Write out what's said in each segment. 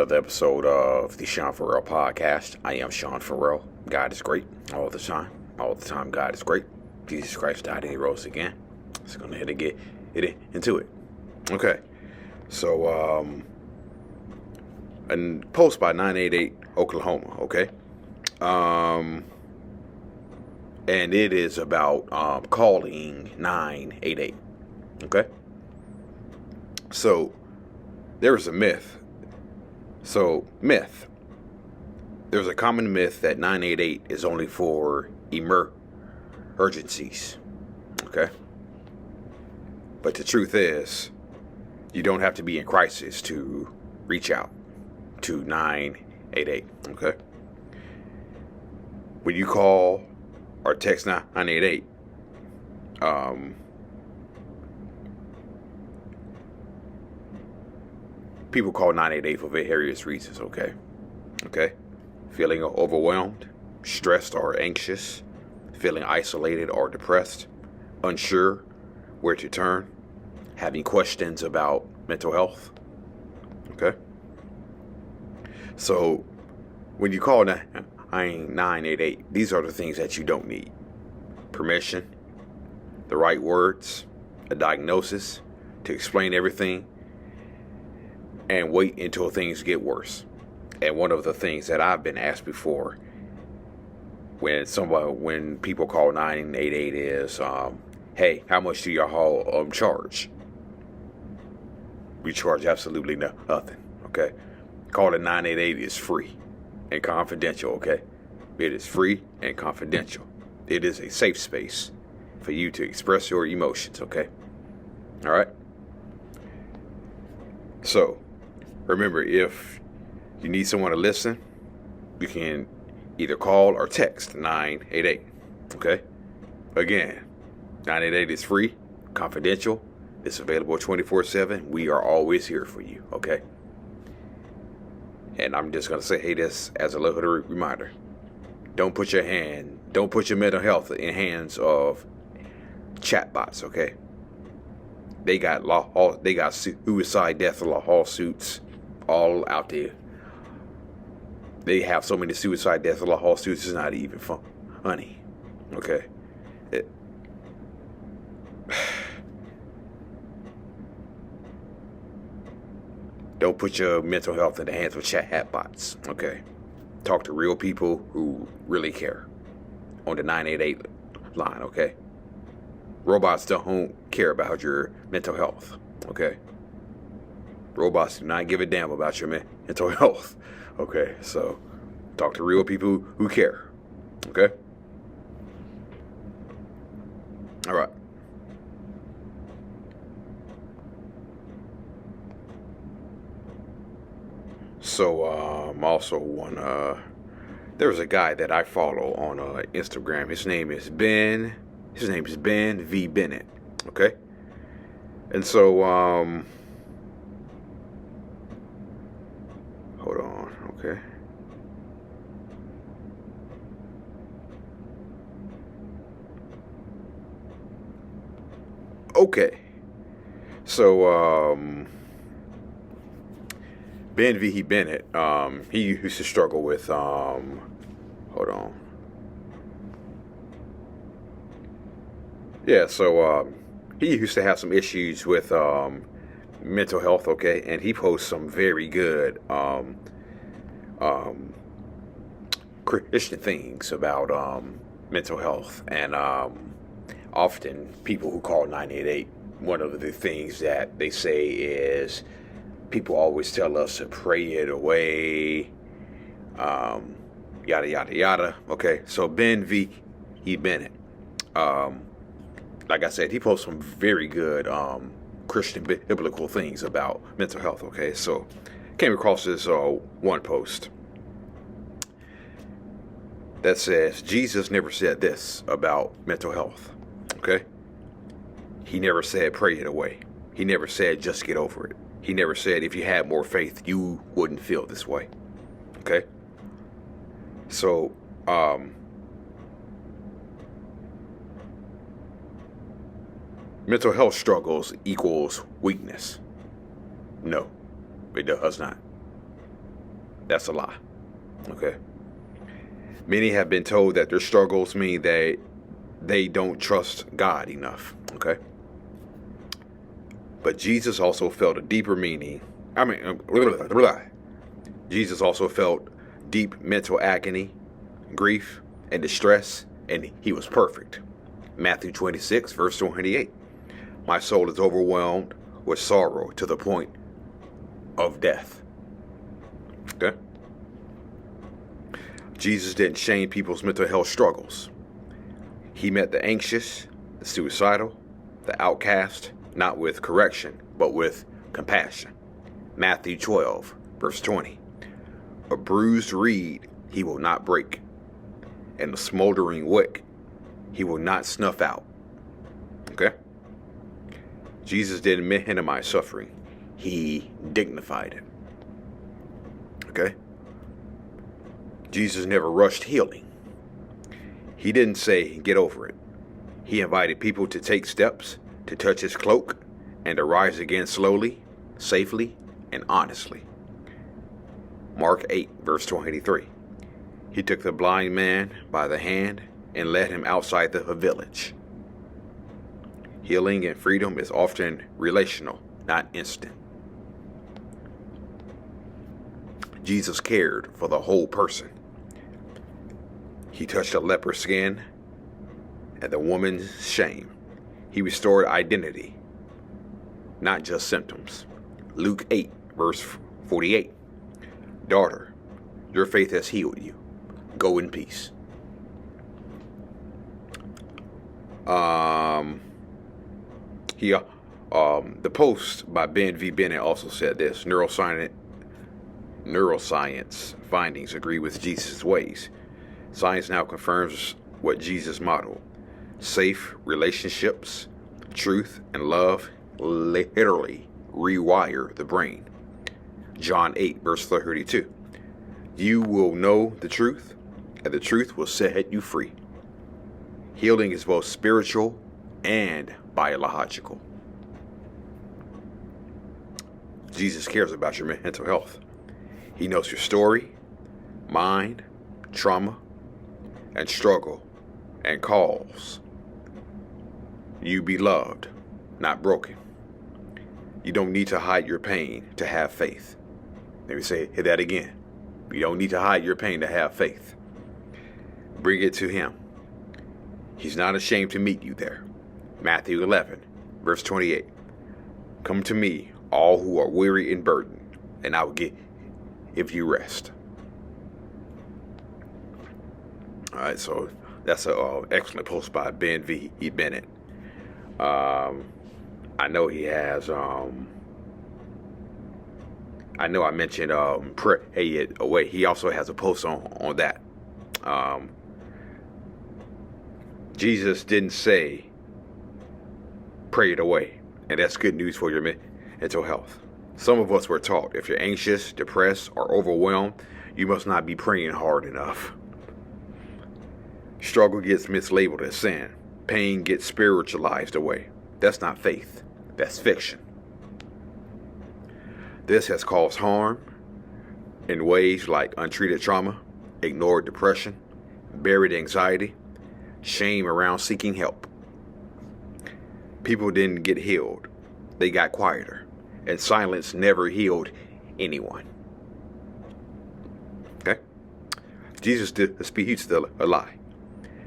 another episode of the Sean Farrell Podcast. I am Sean Farrell. God is great all the time. All the time, God is great. Jesus Christ died and he rose again. So going to get into it. Okay. So, a post by 988 Oklahoma, okay? And it is about calling 988, okay? So, there's a myth. So, myth. There's a common myth that 988 is only for emergencies, okay? But the truth is, you don't have to be in crisis to reach out to 988, okay? When you call or text 988, people call 988 for various reasons, okay? Okay? Feeling overwhelmed, stressed or anxious, feeling isolated or depressed, unsure where to turn, having questions about mental health, okay? So, when you call 988, these are the things that you don't need. Permission, the right words, a diagnosis to explain everything, and wait until things get worse. And one of the things that I've been asked before when people call 988 is, hey, how much do y'all charge? We charge absolutely nothing, okay? Calling 988 is free and confidential, okay? It is free and confidential. It is a safe space for you to express your emotions, okay? All right? So, remember, if you need someone to listen, you can either call or text 988, okay? Again, 988 is free, confidential. It's available 24/7. We are always here for you, okay? And I'm just going to say, hey, this as a little reminder. Don't put your mental health in hands of chatbots, okay? They got suicide, death lawsuits all out there. They have so many suicide, death lawsuits, it's not even funny, okay? Don't put your mental health in the hands of chatbots, okay? Talk to real people who really care on the 988 line, okay? Robots don't care about your mental health, okay? Robots do not give a damn about your mental health, okay? So, talk to real people who care, okay? All right. So, also there's a guy that I follow on Instagram. His name is Ben V. Bennett, okay? And so, hold on, okay? Okay. So, Ben V. Bennett, he used to struggle with, hold on. Yeah, so, he used to have some issues with, mental health, okay? And he posts some very good, Christian things about, mental health. And, often people who call 988, one of the things that they say is, people always tell us to pray it away, yada, yada, yada. Okay, so Ben V. Bennett, like I said, he posts some very good Christian biblical things about mental health, okay? So, came across this one post that says, Jesus never said this about mental health, okay? He never said pray it away. He never said just get over it. He never said if you had more faith, you wouldn't feel this way. Okay? So, mental health struggles equals weakness. No, it does not. That's a lie. Okay. Many have been told that their struggles mean that they don't trust God enough. Okay. But Jesus also felt a deeper meaning. Jesus also felt deep mental agony, grief, and distress, and he was perfect. Matthew 26, verse 28. My soul is overwhelmed with sorrow to the point of death. Okay? Jesus didn't shame people's mental health struggles. He met the anxious, the suicidal, the outcast, not with correction, but with compassion. Matthew 12, verse 20. A bruised reed he will not break, and a smoldering wick he will not snuff out. Okay? Jesus didn't minimize suffering. He dignified it. Okay? Jesus never rushed healing. He didn't say, get over it. He invited people to take steps, to touch his cloak, and to rise again slowly, safely, and honestly. Mark 8, verse 23. He took the blind man by the hand and led him outside the village. Healing and freedom is often relational, not instant. Jesus cared for the whole person. He touched a leper's skin and the woman's shame. He restored identity, not just symptoms. Luke 8, verse 48. Daughter, your faith has healed you. Go in peace. The post by Ben V. Bennett also said this: neuroscience findings agree with Jesus' ways. Science now confirms what Jesus modeled: safe relationships, truth, and love literally rewire the brain. John 8, verse 32. You will know the truth, and the truth will set you free. Healing is both spiritual and biological. Jesus cares about your mental health. He knows your story, mind, trauma, and struggle, and calls you be loved, not broken. You don't need to hide your pain to have faith. Let me hit that again. You don't need to hide your pain to have faith. Bring it to him. He's not ashamed to meet you there. Matthew 11, verse 28. Come to me, all who are weary and burdened, and I will give you rest. All right, so that's an excellent post by Ben V. Bennett. I know he has. I know I mentioned pray it away. He also has a post on that. Jesus didn't say pray it away, and that's good news for your mental health. Some of us were taught if you're anxious, depressed, or overwhelmed, you must not be praying hard enough. Struggle gets mislabeled as sin. Pain gets spiritualized away. That's not faith. That's fiction. This has caused harm in ways like untreated trauma, ignored depression, buried anxiety, shame around seeking help. People didn't get healed. They got quieter. And silence never healed anyone. Okay? Jesus disputes a lie.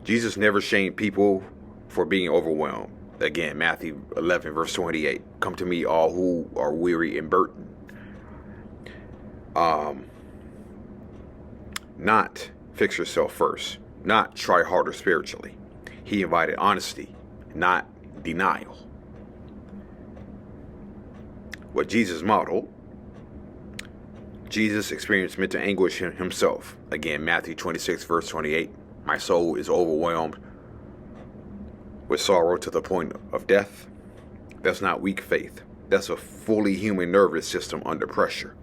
Jesus never shamed people for being overwhelmed. Again, Matthew 11, verse 28. Come to me, all who are weary and burdened. Not fix yourself first. Not try harder spiritually. He invited honesty, not denial. What Jesus modeled, Jesus experienced mental anguish himself. Again, Matthew 26, verse 28. My soul is overwhelmed with sorrow to the point of death. That's not weak faith. That's a fully human nervous system under pressure.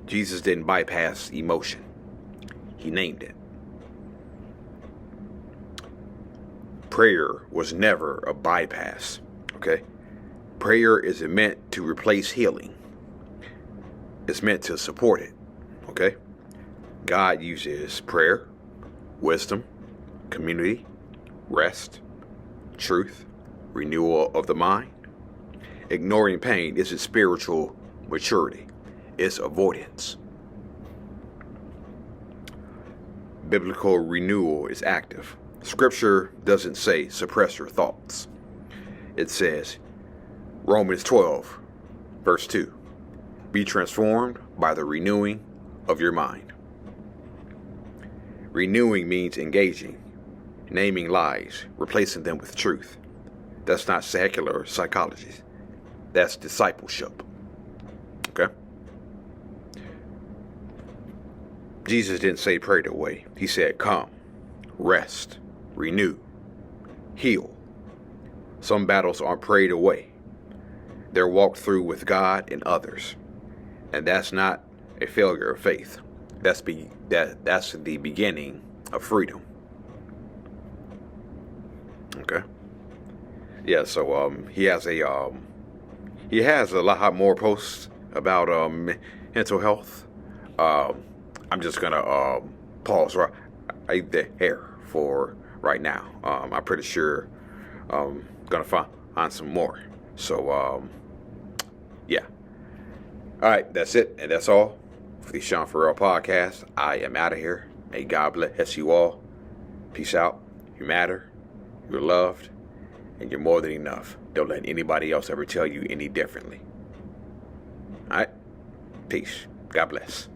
Jesus didn't bypass emotion. He named it. Prayer was never a bypass, okay? Prayer isn't meant to replace healing. It's meant to support it, okay? God uses prayer, wisdom, community, rest, truth, renewal of the mind. Ignoring pain isn't spiritual maturity, it's avoidance. Biblical renewal is active. Scripture doesn't say suppress your thoughts. It says, Romans 12, verse 2, be transformed by the renewing of your mind. Renewing means engaging, naming lies, replacing them with truth. That's not secular psychology. That's discipleship. Okay? Jesus didn't say pray it away. He said come, rest, renew, heal. Some battles aren't prayed away. They're walked through with God and others. And that's not a failure of faith. That's the beginning of freedom. Okay? Yeah, so he has a lot more posts about mental health. I'm just gonna pause right there for right now. I'm pretty sure gonna find some more. So yeah. All right, that's it, and that's all for the Sean Farrell podcast. I am out of here. May God bless you all. Peace out. You matter. You're loved, and you're more than enough. Don't let anybody else ever tell you any differently. All right? Peace. God bless.